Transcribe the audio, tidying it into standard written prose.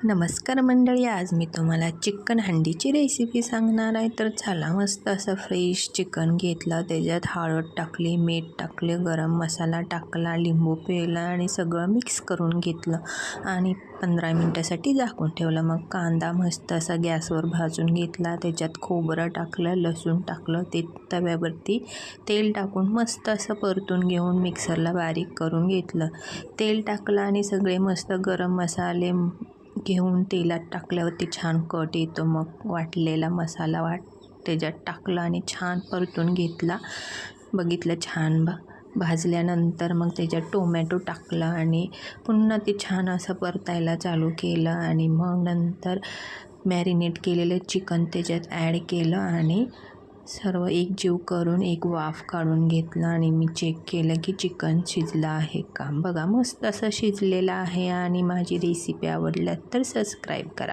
नमस्कार मंडळी, आज मी तुम्हाला चिकन हंडीची रेसिपी सांगणार आहे। तर चला, मस्त असं फ्रेश चिकन घेतलं, त्याच्यात हळद टाकली, मीठ टाकले, गरम मसाला टाकला, लिंबू पिळला आणि सगळं मिक्स करून घेतलं आणि 15 मिनिटासाठी झाकून ठेवलं। मग कांदा मस्त असा गॅसवर भाजून घेतला, त्याच्यात खोबरं टाकलं, लसूण टाकलं, ते तव्यावरती तेल टाकून मस्त असं परतून घेऊन मिक्सरला बारीक करून घेतलं। तेल टाकलं आणि सगळे मस्त गरम मसाले घेऊन तेलात टाकल्यावरती छान कट येतो। मग वाटलेला मसाला त्याच्यात टाकला आणि छान परतून घेतला। बघितलं छान भाजल्यानंतर मग त्याच्यात टोमॅटो टाकला आणि पुन्हा ते छान असं परतायला चालू केलं आणि मग नंतर मॅरिनेट केलेलं चिकन त्याच्यात ॲड केलं आणि सर्व एकजीव करून एक वाफ काढून घेतला आणि मी चेक केलं की चिकन शिजलं आहे का। बघा, मस्त असं शिजलेलं आहे आणि माझी रेसिपी आवडल्यास तर सबस्क्राईब करा।